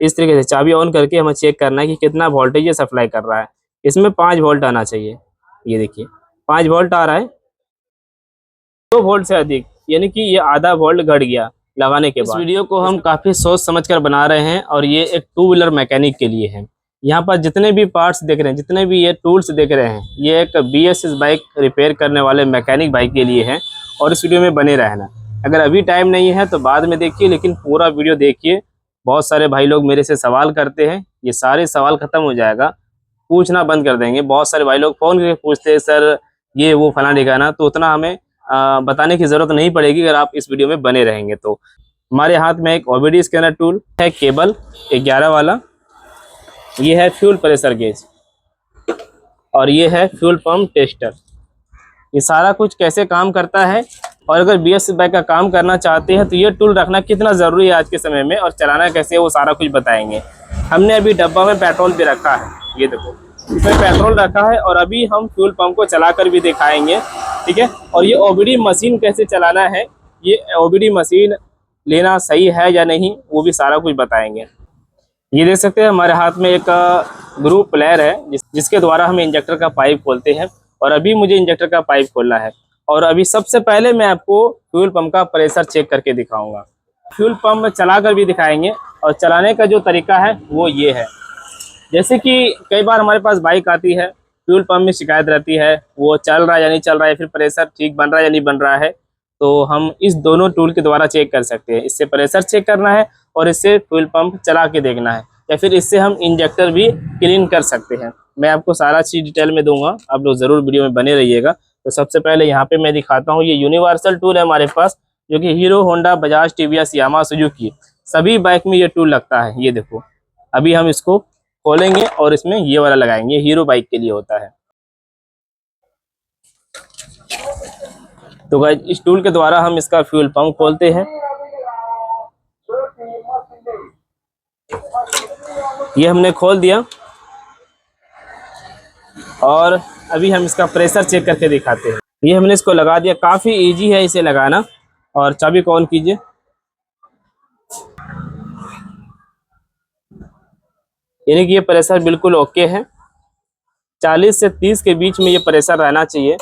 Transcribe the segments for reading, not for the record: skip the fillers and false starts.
इस तरीके से चाबी ऑन करके हमें चेक करना है कि कितना वोल्टेज ये सप्लाई कर रहा है। इसमें 5 वोल्ट आना चाहिए। ये देखिए 5 वोल्ट आ रहा है। 2 वोल्ट से अधिक यानी कि ये आधा वोल्ट घट गया लगाने के बाद। इस वीडियो को हम काफ़ी सोच समझकर बना रहे हैं और ये एक 2 व्हीलर मैकेनिक के लिए है। यहाँ पर जितने भी पार्ट्स देख रहे हैं, जितने भी ये टूल्स देख रहे हैं, ये एक BS बाइक रिपेयर करने वाले मैकेनिक बाइक के लिए है। और इस वीडियो में बने रहना। अगर अभी टाइम नहीं है तो बाद में देखिए, लेकिन पूरा वीडियो देखिए। बहुत सारे भाई लोग मेरे से सवाल करते हैं, ये सारे सवाल खत्म हो जाएगा, पूछना बंद कर देंगे। बहुत सारे भाई लोग फ़ोन करके पूछते हैं सर ये वो फलाना ठिकाना, तो उतना हमें बताने की ज़रूरत नहीं पड़ेगी अगर आप इस वीडियो में बने रहेंगे तो। हमारे हाथ में एक OBD स्कैनर टूल है, केबल 11 वाला, ये है फ्यूल प्रेशर गेज और ये है फ्यूल पंप टेस्टर। ये सारा कुछ कैसे काम करता है और अगर BS बाइक का काम करना चाहते हैं तो ये टूल रखना कितना ज़रूरी है आज के समय में, और चलाना कैसे है वो सारा कुछ बताएंगे। हमने अभी डब्बा में पेट्रोल भी रखा है, ये देखो इसमें पेट्रोल रखा है, और अभी हम फ्यूल पंप को चलाकर भी दिखाएंगे, ठीक है। और ये OBD मशीन कैसे चलाना है, ये OBD मशीन लेना सही है या नहीं, वो भी सारा कुछ बताएंगे। ये देख सकते हैं हमारे हाथ में एक ग्रुप प्लेयर है जिसके द्वारा हम इंजेक्टर का पाइप खोलते हैं, और अभी मुझे इंजेक्टर का पाइप खोलना है। और अभी सबसे पहले मैं आपको फ्यूल पंप का प्रेशर चेक करके दिखाऊंगा। फ्यूल पंप चलाकर भी दिखाएंगे, और चलाने का जो तरीका है वो ये है। जैसे कि कई बार हमारे पास बाइक आती है, फ्यूल पंप में शिकायत रहती है, वो चल रहा है या नहीं चल रहा है, फिर प्रेशर ठीक बन रहा है या नहीं बन रहा है, तो हम इस दोनों टूल के द्वारा चेक कर सकते हैं। इससे प्रेशर चेक करना है और इससे फ्यूल पंप चला के देखना है, या फिर इससे हम इंजेक्टर भी क्लीन कर सकते हैं। मैं आपको सारा चीज़ डिटेल में दूंगा, आप लोग ज़रूर वीडियो में बने रहिएगा। तो सबसे पहले यहाँ पे मैं दिखाता हूँ, ये यूनिवर्सल टूल है हमारे पास, जो कि hero, Honda, Bajaj, TVS, Yamaha, Suzuki सभी बाइक में ये टूल लगता है। ये देखो अभी हम इसको खोलेंगे और इसमें ये वाला लगाएंगे, हीरो बाइक के लिए होता है। तो गाइस इस टूल के द्वारा हम इसका फ्यूल पंप खोलते हैं। ये हमने खोल दिया, और अभी हम इसका प्रेशर चेक करके दिखाते हैं। ये हमने इसको लगा दिया, काफ़ी इजी है इसे लगाना। और चाबी को ऑन कीजिए। यानी कि ये प्रेशर बिल्कुल ओके है, 40 से 30 के बीच में ये प्रेशर रहना चाहिए,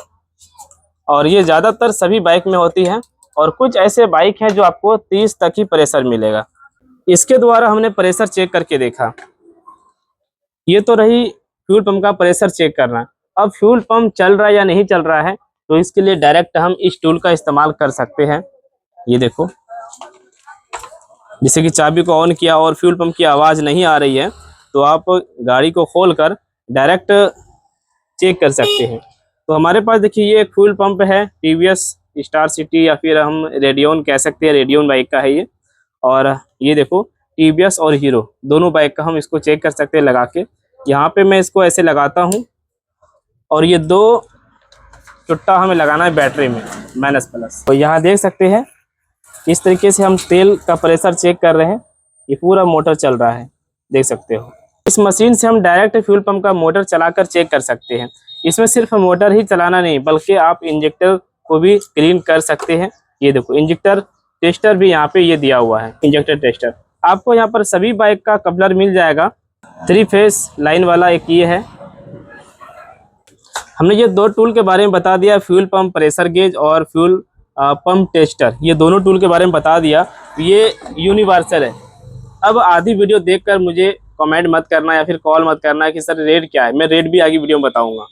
और ये ज़्यादातर सभी बाइक में होती है। और कुछ ऐसे बाइक हैं जो आपको 30 तक ही प्रेशर मिलेगा। इसके द्वारा हमने प्रेशर चेक करके देखा। ये तो रही फ्यूल पंप का प्रेशर चेक करना। अब फ्यूल पंप चल रहा है या नहीं चल रहा है, तो इसके लिए डायरेक्ट हम इस टूल का इस्तेमाल कर सकते हैं। ये देखो जैसे कि चाबी को ऑन किया और फ्यूल पंप की आवाज़ नहीं आ रही है, तो आप गाड़ी को खोलकर डायरेक्ट चेक कर सकते हैं। तो हमारे पास देखिए ये एक फ्यूल पंप है, TVS स्टार सिटी, या फिर हम रेडियन कह सकते हैं, रेडियन बाइक का है ये। और ये देखो TVS और हीरो दोनों बाइक का हम इसको चेक कर सकते हैं लगा के। यहाँ पे मैं इसको ऐसे लगाता हूँ, और ये 2 चुट्टा हमें लगाना है बैटरी में -+। तो यहाँ देख सकते हैं इस तरीके से हम तेल का प्रेशर चेक कर रहे हैं। ये पूरा मोटर चल रहा है, देख सकते हो। इस मशीन से हम डायरेक्ट फ्यूल पंप का मोटर चलाकर चेक कर सकते हैं। इसमें सिर्फ मोटर ही चलाना नहीं, बल्कि आप इंजेक्टर को भी क्लीन कर सकते हैं। ये देखो इंजेक्टर टेस्टर भी यहाँ पे ये दिया हुआ है, इंजेक्टर टेस्टर। आपको यहाँ पर सभी बाइक का कपलर मिल जाएगा, 3 फेस लाइन वाला एक ये है। हमने ये 2 टूल के बारे में बता दिया, फ्यूल पंप प्रेशर गेज और फ्यूल पंप टेस्टर, ये दोनों टूल के बारे में बता दिया। ये यूनिवर्सल है। अब आधी वीडियो देखकर मुझे कमेंट मत करना या फिर कॉल मत करना कि सर रेट क्या है, मैं रेट भी आगे वीडियो में बताऊंगा।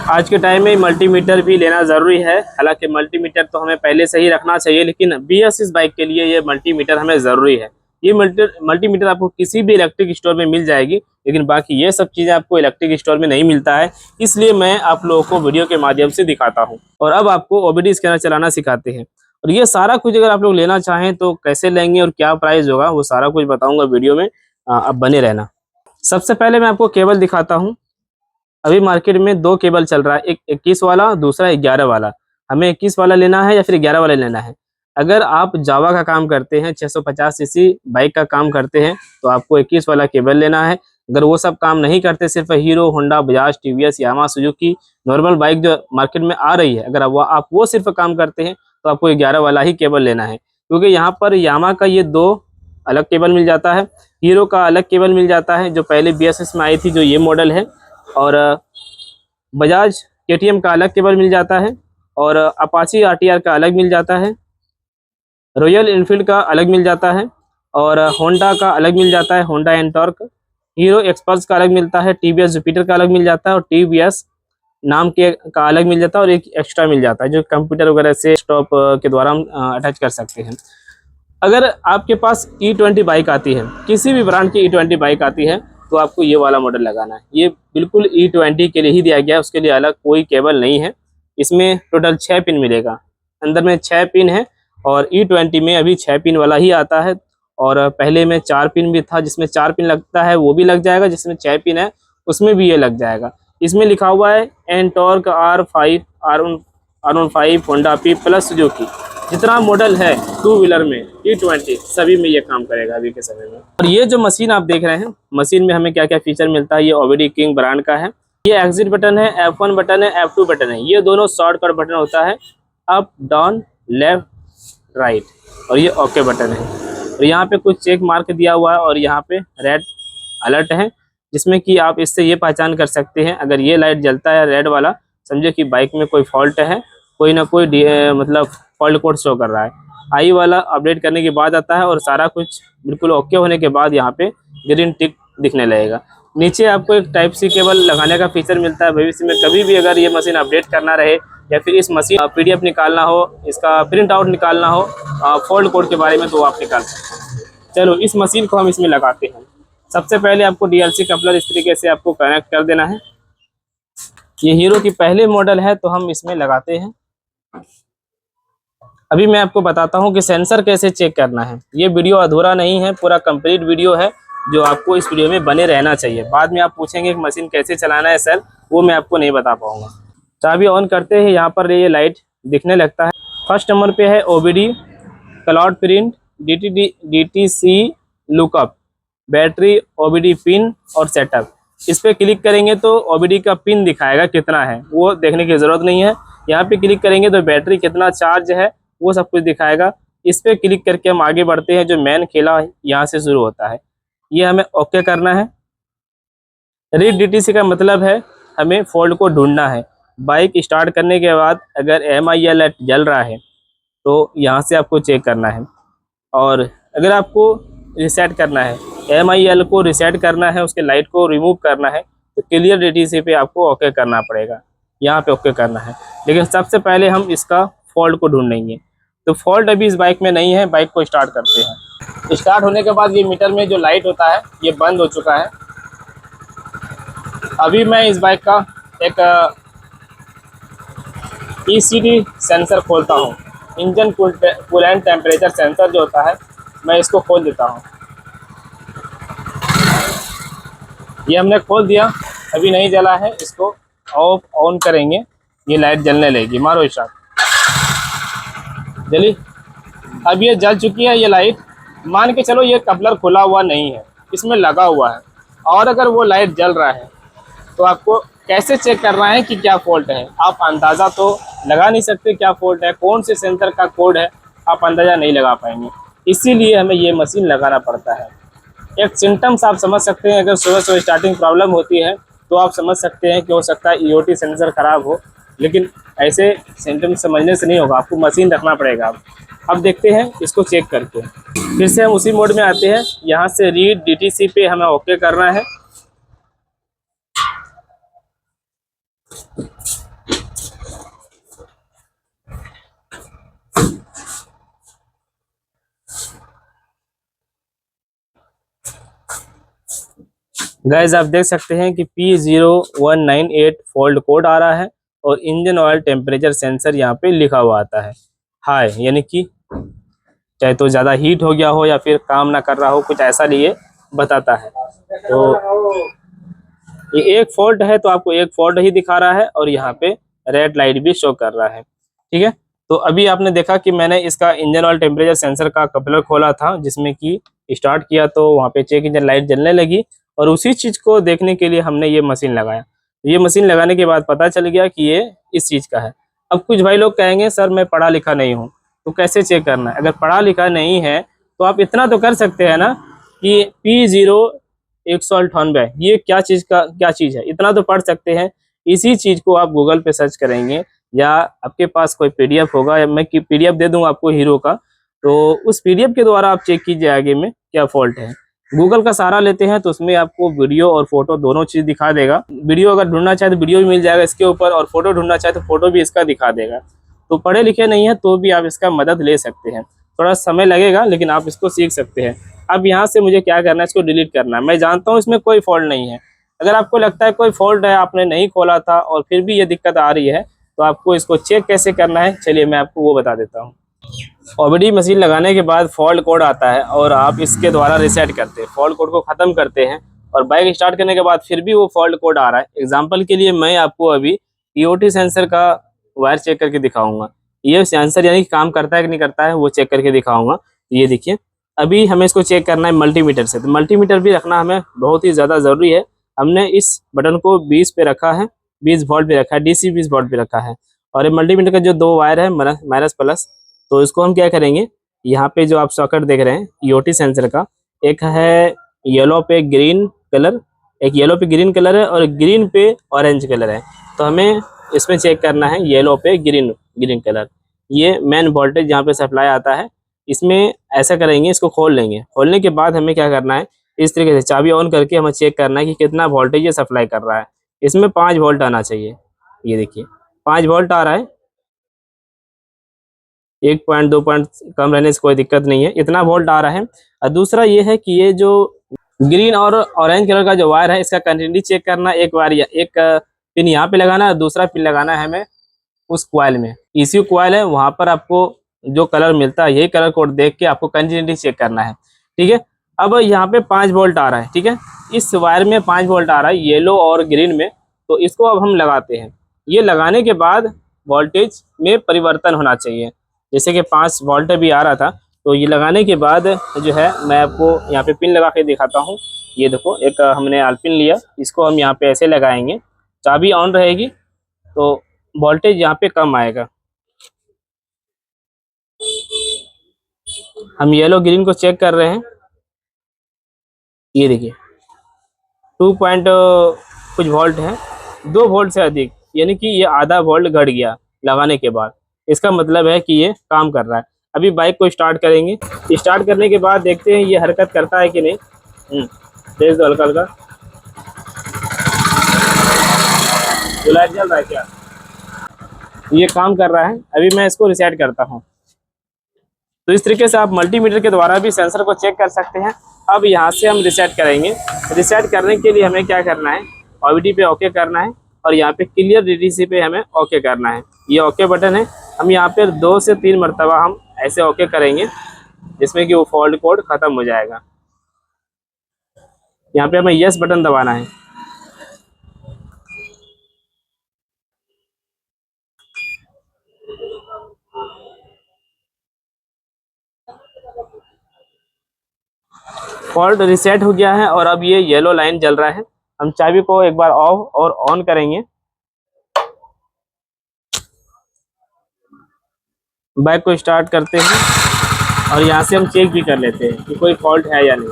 आज के टाइम में मल्टीमीटर भी लेना ज़रूरी है। हालांकि मल्टीमीटर तो हमें पहले से ही रखना चाहिए, लेकिन BS इस बाइक के लिए ये मल्टीमीटर हमें ज़रूरी है। ये मल्टीमीटर आपको किसी भी इलेक्ट्रिक स्टोर में मिल जाएगी, लेकिन बाकी ये सब चीज़ें आपको इलेक्ट्रिक स्टोर में नहीं मिलता है, इसलिए मैं आप लोगों को वीडियो के माध्यम से दिखाता हूँ। और अब आपको OBD स्कैनर चलाना सिखाते हैं। और ये सारा कुछ अगर आप लोग लेना चाहें तो कैसे लेंगे और क्या प्राइस होगा, वो सारा कुछ बताऊँगा वीडियो में, अब बने रहना। सबसे पहले मैं आपको केबल दिखाता हूँ। अभी मार्केट में 2 केबल चल रहा है, एक 21 वाला, दूसरा 11 वाला। हमें 21 वाला लेना है या फिर 11 वाला लेना है। अगर आप जावा का काम करते हैं, 650 सीसी बाइक का काम करते हैं, तो आपको 21 वाला केबल लेना है। अगर वो सब काम नहीं करते, सिर्फ hero, Honda, Bajaj, TVS, Yamaha, Suzuki normal bike जो मार्केट में आ रही है, अगर आप वो सिर्फ काम करते हैं तो आपको 11 वाला ही केबल लेना है। क्योंकि यहाँ पर यामाहा का ये 2 अलग केबल मिल जाता है, हीरो का अलग केबल मिल जाता है जो पहले BSS में आई थी, जो ये मॉडल है, और बजाज KTM का अलग केबल मिल जाता है, और अपाची RTR का अलग मिल जाता है, रॉयल इनफील्ड का अलग मिल जाता है, और होंडा का अलग मिल जाता है, होंडा एंटॉर्क, हीरो एक्सपल्स का अलग मिलता है, TVS जुपिटर का अलग मिल जाता है, और TVS नाम के का अलग मिल जाता है, और एक एक्स्ट्रा मिल जाता है जो कंप्यूटर वगैरह से स्टॉप के द्वारा हम अटैच कर सकते हैं। अगर आपके पास E20 बाइक आती है, किसी भी ब्रांड की E20 बाइक आती है, तो आपको ये वाला मॉडल लगाना है। ये बिल्कुल E20 के लिए ही दिया गया है, उसके लिए अलग कोई केबल नहीं है। इसमें टोटल 6 पिन मिलेगा, अंदर में 6 पिन है, और E20 में अभी 6 पिन वाला ही आता है, और पहले में 4 पिन भी था, जिसमें 4 पिन लगता है वो भी लग जाएगा, जिसमें 6 पिन है उसमें भी ये लग जाएगा। इसमें लिखा हुआ है Ntorq R5 R15 Honda P plus Suzuki, जितना मॉडल है टू व्हीलर में E20 सभी में ये काम करेगा अभी के समय में। और ये जो मशीन आप देख रहे हैं, मशीन में हमें क्या क्या फीचर मिलता है, ये OBD किंग ब्रांड का है। ये एग्जिट बटन है, F1 बटन है, F2 बटन है, ये दोनों शॉर्टकट बटन होता है, अप डाउन लेफ्ट राइट, और ये ओके बटन है। और यहाँ पे कुछ चेक मार्क दिया हुआ है, और यहाँ पे रेड अलर्ट है, जिसमें कि आप इससे ये पहचान कर सकते हैं, अगर ये लाइट जलता है रेड वाला, समझे कि बाइक में कोई फॉल्ट है, कोई ना कोई मतलब फॉल्ट कोड शो कर रहा है। आई वाला अपडेट करने के बाद आता है, और सारा कुछ बिल्कुल ओके होने के बाद यहाँ पे ग्रीन टिक दिखने लगेगा। नीचे आपको एक टाइप सी केबल लगाने का फीचर मिलता है, भविष्य में कभी भी अगर ये मशीन अपडेट करना रहे, या फिर इस मशीन PDF निकालना हो, इसका प्रिंट आउट निकालना हो फॉल्ट कोड के बारे में, तो आप निकाल सकते हैं। चलो इस मशीन को हम इसमें लगाते हैं। सबसे पहले आपको DLC कपलर इस तरीके से आपको कनेक्ट कर देना है। ये हीरो की पहले मॉडल है, तो हम इसमें लगाते हैं। अभी मैं आपको बताता हूँ कि सेंसर कैसे चेक करना है। ये वीडियो अधूरा नहीं है, पूरा कंप्लीट वीडियो है, जो आपको इस वीडियो में बने रहना चाहिए। बाद में आप पूछेंगे कि मशीन कैसे चलाना है सर, वो मैं आपको नहीं बता पाऊंगा। चाबी ऑन करते हैं, यहाँ पर ये लाइट दिखने लगता है। फर्स्ट नंबर पे है OBD, cloud print, DTC lookup, battery, OBD pin और सेटअप। इस पर क्लिक करेंगे तो OBD का पिन दिखाएगा कितना है, वो देखने की ज़रूरत नहीं है। यहाँ पे क्लिक करेंगे तो बैटरी कितना चार्ज है वो सब कुछ दिखाएगा। इस पर क्लिक करके हम आगे बढ़ते हैं, जो मेन खेला यहाँ से शुरू होता है, ये हमें ओके करना है। रीड DTC का मतलब है हमें फॉल्ट को ढूंढना है। बाइक स्टार्ट करने के बाद अगर MIL लाइट जल रहा है तो यहाँ से आपको चेक करना है, और अगर आपको रिसेट करना है, MIL को रिसेट करना है, उसके लाइट को रिमूव करना है, तो क्लियर DTC पे आपको ओके करना पड़ेगा, यहाँ पे ओके करना है। लेकिन सबसे पहले हम इसका फॉल्ट को ढूंढेंगे। तो फॉल्ट अभी इस बाइक में नहीं है। बाइक को स्टार्ट करते हैं। स्टार्ट होने के बाद ये मीटर में जो लाइट होता है ये बंद हो चुका है। अभी मैं इस बाइक का एक ECD सेंसर खोलता हूँ, इंजन कूलेंट टेम्परेचर सेंसर जो होता है, मैं इसको खोल देता हूँ। ये हमने खोल दिया, अभी नहीं जला है, इसको ऑफ ऑन करेंगे, ये लाइट जलने लगेगी। मारो स्टार्ट, जली। अब ये जल चुकी है ये लाइट। मान के चलो ये कपलर खुला हुआ नहीं है, इसमें लगा हुआ है, और अगर वो लाइट जल रहा है तो आपको कैसे चेक करना है कि क्या फॉल्ट है। आप अंदाज़ा तो लगा नहीं सकते क्या फॉल्ट है, कौन से सेंसर का कोड है, आप अंदाज़ा नहीं लगा पाएंगे। इसीलिए हमें ये मशीन लगाना पड़ता है। एक सिम्टम्स आप समझ सकते हैं, अगर सुबह सुबह स्टार्टिंग प्रॉब्लम होती है तो आप समझ सकते हैं कि हो सकता है EOT सेंसर ख़राब हो, लेकिन ऐसे सिम्टम्स समझने से नहीं होगा, आपको मशीन रखना पड़ेगा। अब देखते हैं इसको चेक करके। फिर से हम उसी मोड में आते हैं, यहाँ से रीड DTC पे हमें ओके करना है। गाइस आप देख सकते हैं कि P0198 फॉल्ट कोड आ रहा है, और इंजन ऑयल टेम्परेचर सेंसर यहाँ पे लिखा हुआ आता है हाई, यानी कि चाहे तो ज़्यादा हीट हो गया हो या फिर काम ना कर रहा हो, कुछ ऐसा लिए बताता है। तो ये एक फॉल्ट है, तो आपको एक फॉल्ट ही दिखा रहा है, और यहाँ पे रेड लाइट भी शो कर रहा है। ठीक है, तो अभी आपने देखा कि मैंने इसका इंजन ऑयल टेम्परेचर सेंसर का कपलर खोला था, जिसमें कि स्टार्ट किया तो वहाँ पे चेक इंजन लाइट जलने लगी, और उसी चीज़ को देखने के लिए हमने ये मशीन लगाया। ये मशीन लगाने के बाद पता चल गया कि ये इस चीज़ का है। अब कुछ भाई लोग कहेंगे सर मैं पढ़ा लिखा नहीं हूँ, तो कैसे चेक करना है। अगर पढ़ा लिखा नहीं है तो आप इतना तो कर सकते हैं ना कि P0 198 ये क्या चीज़ है, इतना तो पढ़ सकते हैं। इसी चीज़ को आप गूगल पे सर्च करेंगे या आपके पास कोई पीडीएफ होगा, या मैं पीडीएफ दे दूंगा आपको हीरो का, तो उस पीडीएफ के द्वारा आप चेक कीजिए आगे में क्या फॉल्ट है। गूगल का सहारा लेते हैं तो उसमें आपको वीडियो और फोटो दोनों चीज़ दिखा देगा। वीडियो अगर ढूंढना चाहे तो वीडियो भी मिल जाएगा इसके ऊपर, और फोटो ढूंढना चाहे तो फोटो भी इसका दिखा देगा। तो पढ़े लिखे नहीं है तो भी आप इसका मदद ले सकते हैं। थोड़ा समय लगेगा लेकिन आप इसको सीख सकते हैं। अब यहाँ से मुझे क्या करना है, इसको डिलीट करना है। मैं जानता हूँ इसमें कोई फॉल्ट नहीं है। अगर आपको लगता है कोई फॉल्ट है, आपने नहीं खोला था और फिर भी ये दिक्कत आ रही है, तो आपको इसको चेक कैसे करना है, चलिए मैं आपको वो बता देता हूँ। ओबीडी मशीन लगाने के बाद फॉल्ट कोड आता है और आप इसके द्वारा रिसेट करते हैं, फॉल्ट कोड को ख़त्म करते हैं, और बाइक स्टार्ट करने के बाद फिर भी वो फॉल्ट कोड आ रहा है। एग्जांपल के लिए मैं आपको अभी ईओटी सेंसर का वायर चेक करके दिखाऊंगा। ये सेंसर यानी कि काम करता है कि नहीं करता है वो चेक करके दिखाऊंगा। ये देखिए, अभी हमें इसको चेक करना है मल्टीमीटर से, तो मल्टीमीटर भी रखना हमें बहुत ही ज़्यादा ज़रूरी है। हमने इस बटन को 20 पे रखा है, 20 वोल्ट पे रखा है, DC 20 वोल्ट पे रखा है। और ये मल्टीमीटर का जो दो वायर है माइनस प्लस, तो इसको हम क्या करेंगे, यहाँ पे जो आप सॉकेट देख रहे हैं ईओटी सेंसर का, एक है येलो पे ग्रीन कलर, एक येलो पे ग्रीन कलर है और ग्रीन पे ऑरेंज कलर है। तो हमें इसमें चेक करना है येलो पे ग्रीन कलर, ये मेन वोल्टेज जहाँ पे सप्लाई आता है। इसमें ऐसा करेंगे, इसको खोल लेंगे। खोलने के बाद हमें क्या करना है, इस तरीके से चाबी ऑन करके हमें चेक करना है कि कितना वोल्टेज ये सप्लाई कर रहा है। इसमें 5 वोल्ट आना चाहिए। ये देखिए 5 वोल्ट आ रहा है, 1 पॉइंट 2 पॉइंट कम रहने से कोई दिक्कत नहीं है, इतना वोल्ट आ रहा है। और दूसरा ये है कि ये जो ग्रीन और ऑरेंज कलर का जो वायर है, इसका कंटिन्यूटी चेक करना। एक वायर या एक पिन यहाँ पे लगाना है, दूसरा पिन लगाना है हमें उस कॉइल में। ECU कॉइल है, वहाँ पर आपको जो कलर मिलता है यही कलर कोड देख के आपको कंटिन्यूटी चेक करना है। ठीक है, अब यहाँ पे 5 वोल्ट आ रहा है। ठीक है, इस वायर में 5 वोल्ट आ रहा है येलो और ग्रीन में, तो इसको अब हम लगाते हैं। ये लगाने के बाद वोल्टेज में परिवर्तन होना चाहिए, जैसे कि 5 वोल्ट भी आ रहा था। तो ये लगाने के बाद जो है मैं आपको यहाँ पे पिन लगा के दिखाता हूँ। ये देखो, एक हमने आलपिन लिया, इसको हम यहाँ पे ऐसे लगाएंगे, चाबी ऑन रहेगी तो वोल्टेज यहाँ पे कम आएगा। हम येलो ग्रीन को चेक कर रहे हैं, ये देखिए 2 पॉइंट कुछ वोल्ट है, 2 वोल्ट से अधिक, यानी कि ये आधा वोल्ट घट गया लगाने के बाद। इसका मतलब है कि ये काम कर रहा है। अभी बाइक को स्टार्ट करेंगे, स्टार्ट करने के बाद देखते हैं ये हरकत करता है कि नहीं। तेज दो हल्का हल्का, लाइट जल रहा है क्या, ये काम कर रहा है। अभी मैं इसको रिसेट करता हूँ। तो इस तरीके से आप मल्टीमीटर के द्वारा भी सेंसर को चेक कर सकते हैं। अब यहाँ से हम रिसेट करेंगे। रिसेट करने के लिए हमें क्या करना है, OBD पे ओके करना है और यहाँ पे क्लियर DTC पे हमें ओके करना है। ये ओके बटन है, हम यहाँ पे 2 से 3 मरतबा हम ऐसे ओके करेंगे, जिसमें कि वो फॉल्ट कोड खत्म हो जाएगा। यहाँ पे हमें यस बटन दबाना है। फॉल्ट रिसेट हो गया है और अब ये येलो लाइन जल रहा है। हम चाबी को एक बार ऑफ और ऑन करेंगे, बाइक को स्टार्ट करते हैं और यहाँ से हम चेक भी कर लेते हैं कि कोई फॉल्ट है या नहीं।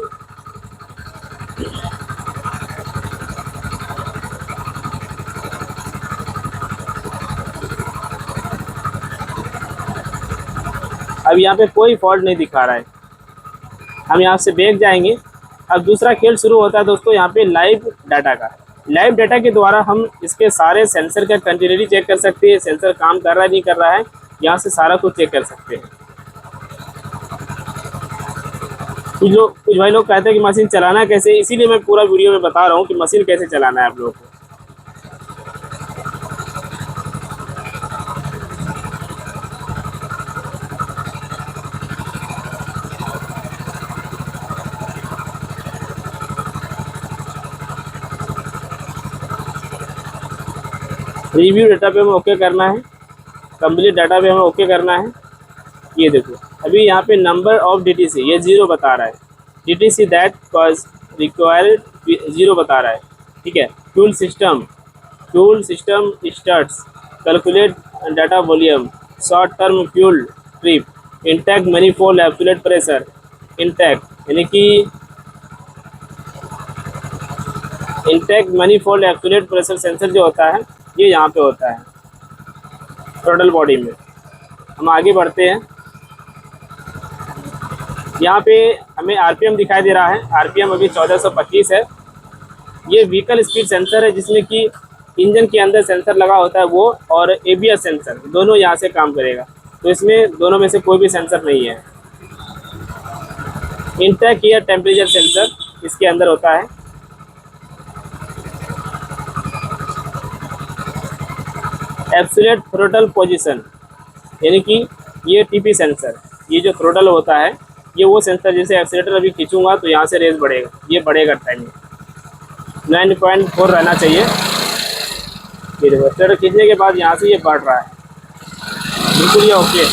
अब यहाँ पे कोई फॉल्ट नहीं दिखा रहा है। हम यहाँ से बैक जाएंगे। अब दूसरा खेल शुरू होता है दोस्तों, यहाँ पे लाइव डाटा का। लाइव डाटा के द्वारा हम इसके सारे सेंसर का कंटिन्यूटी चेक कर सकते हैं, सेंसर काम कर रहा है नहीं कर रहा है, यहाँ से सारा कुछ चेक कर सकते हैं। कुछ भाई लोग कहते हैं कि मशीन चलाना कैसे, इसीलिए मैं पूरा वीडियो में बता रहा हूँ कि मशीन कैसे चलाना है आप लोगों को। रिव्यू डाटा पे हमें ओके करना है, कंप्लीट डाटा पे हमें ओके करना है। ये देखो, अभी यहाँ पे नंबर ऑफ DTC ये 0 बता रहा है, DTC दैट कॉज रिक्वायर्ड 0 बता रहा है। ठीक है, tool system starts, calculate data volume, short term fuel trip, intact manifold absolute pressure, intake यानी कि intake manifold accurate pressure sensor जो होता है ये यहाँ पे होता है टोटल बॉडी में। हम आगे बढ़ते हैं। यहाँ पे हमें आरपीएम दिखाई दे रहा है, आरपीएम अभी 1425 है। ये व्हीकल स्पीड सेंसर है जिसमें कि इंजन के अंदर सेंसर लगा होता है वो, और एबीएस सेंसर दोनों यहाँ से काम करेगा। तो इसमें दोनों में से कोई भी सेंसर नहीं है। इंटेक एयर टेम्परेचर सेंसर इसके अंदर होता है। एब्सोल्यूट थ्रोटल पोजीशन यानी कि ये टीपी सेंसर, ये जो थ्रोटल होता है ये वो सेंसर, जैसे एक्सीलेटर अभी खींचूंगा तो यहाँ से रेस बढ़ेगा, ये बढ़ेगा टाइमिंग 9.4 रहना चाहिए। ये देखो एक्सीलेटर खींचने के बाद यहाँ से ये बढ़ रहा है, बिल्कुल ये ओके।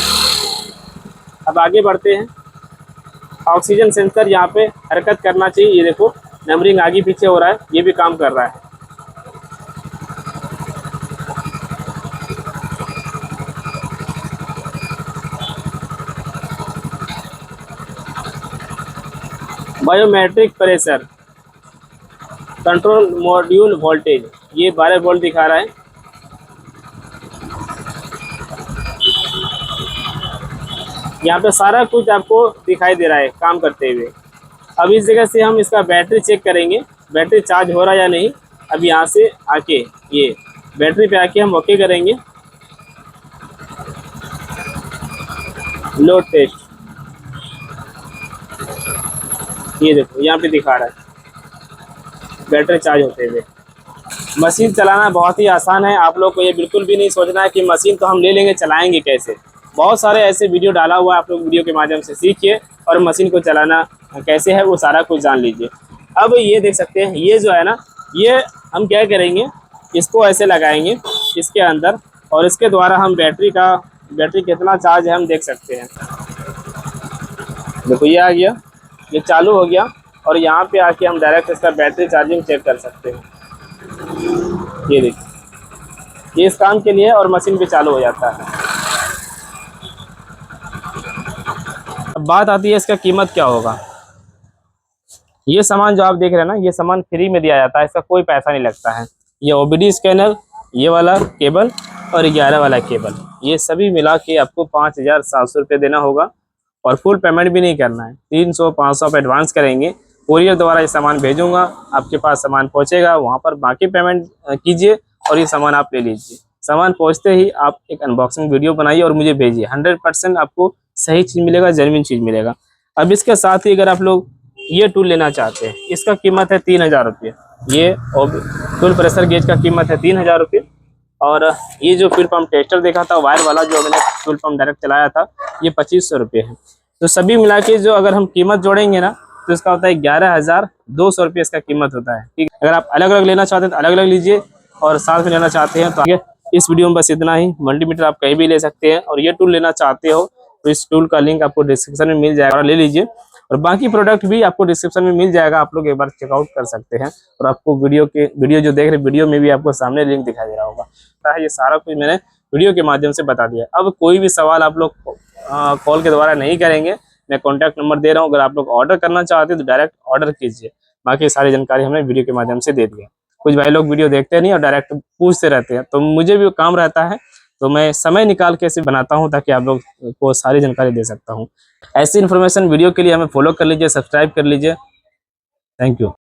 अब आगे बढ़ते हैं। ऑक्सीजन सेंसर यहाँ पे हरकत करना चाहिए, ये देखो नंबरिंग आगे पीछे हो रहा है, ये भी काम कर रहा है। Biometric pressure control module voltage, ये 12 वोल्ट दिखा रहा है। यहाँ पे सारा कुछ आपको दिखाई दे रहा है काम करते हुए। अब इस जगह से हम इसका बैटरी चेक करेंगे, बैटरी चार्ज हो रहा है या नहीं। अब यहाँ से आके ये बैटरी पे आके हम ओके करेंगे। लोड टेस्ट, ये देखो यहाँ पे दिखा रहा है बैटरी चार्ज होते हुए। मशीन चलाना बहुत ही आसान है, आप लोग को ये बिल्कुल भी नहीं सोचना है कि मशीन तो हम ले लेंगे, चलाएंगे कैसे। बहुत सारे ऐसे वीडियो डाला हुआ है, आप लोग वीडियो के माध्यम से सीखिए और मशीन को चलाना कैसे है वो सारा कुछ जान लीजिए। अब ये देख सकते हैं, ये जो है ना, ये हम क्या करेंगे, इसको ऐसे लगाएंगे इसके अंदर, और इसके द्वारा हम बैटरी कितना चार्ज है हम देख सकते हैं। देखो ये आ गया, ये चालू हो गया, और यहाँ पे आके हम डायरेक्ट इसका बैटरी चार्जिंग चेक कर सकते हैं। ये देखिए, ये इस काम के लिए और मशीन भी चालू हो जाता है। अब बात आती है इसका कीमत क्या होगा। ये सामान जो आप देख रहे हैं ना, ये सामान फ्री में दिया जाता है, इसका कोई पैसा नहीं लगता है। ये ओबीडी स्कैनर, ये वाला केबल और 11 वाला केबल, ये सभी मिला के आपको 5,700 रुपये देना होगा, और फुल पेमेंट भी नहीं करना है। 300-500 आप एडवांस करेंगे, कोरियर द्वारा ये सामान भेजूंगा, आपके पास सामान पहुंचेगा, वहां पर बाकी पेमेंट कीजिए और ये सामान आप ले लीजिए। सामान पहुंचते ही आप एक अनबॉक्सिंग वीडियो बनाइए और मुझे भेजिए। 100% आपको सही चीज़ मिलेगा, जेन्युइन चीज़ मिलेगा। अब इसके साथ ही अगर आप लोग ये टूल लेना चाहते हैं, इसका कीमत है 3,000 रुपये। ये फुल प्रेशर गेज का कीमत है 3,000 रुपये। और ये जो फ्यूल पंप टेस्टर देखा था वायर वाला, जो मैंने फ्यूल पंप डायरेक्ट चलाया था, ये 2,500 रुपये है। तो सभी मिला के जो अगर हम कीमत जोड़ेंगे ना, तो इसका होता है 11,200 रुपये इसका कीमत होता है। ठीक है, अगर आप अलग अलग लेना चाहते हैं तो अलग अलग लीजिए, और साथ में लेना चाहते हैं तो आगे। इस वीडियो में बस इतना ही। मल्टीमीटर आप कहीं भी ले सकते हैं, और ये टूल लेना चाहते हो तो इस टूल का लिंक आपको डिस्क्रिप्शन में मिल जाएगा, ले लीजिए। और बाकी प्रोडक्ट भी आपको डिस्क्रिप्शन में मिल जाएगा, आप लोग एक बार चेकआउट कर सकते हैं। और आपको वीडियो जो देख रहे वीडियो में भी आपको सामने लिंक दिखाई दे रहा होगा। ये सारा कुछ मैंने वीडियो के माध्यम से बता दिया। अब कोई भी सवाल आप लोग कॉल के द्वारा नहीं करेंगे, मैं कॉन्टैक्ट नंबर दे रहा हूँ। अगर आप लोग ऑर्डर करना चाहते हैं तो डायरेक्ट ऑर्डर कीजिए। बाकी सारी जानकारी हमने वीडियो के माध्यम से दे दिया। कुछ भाई लोग वीडियो देखते नहीं और डायरेक्ट पूछते रहते हैं, तो मुझे भी काम रहता है, तो मैं समय निकाल के ऐसे बनाता हूं ताकि आप लोग को सारी जानकारी दे सकता हूं। ऐसी इन्फॉर्मेशन वीडियो के लिए हमें फॉलो कर लीजिए, सब्सक्राइब कर लीजिए। Thank you.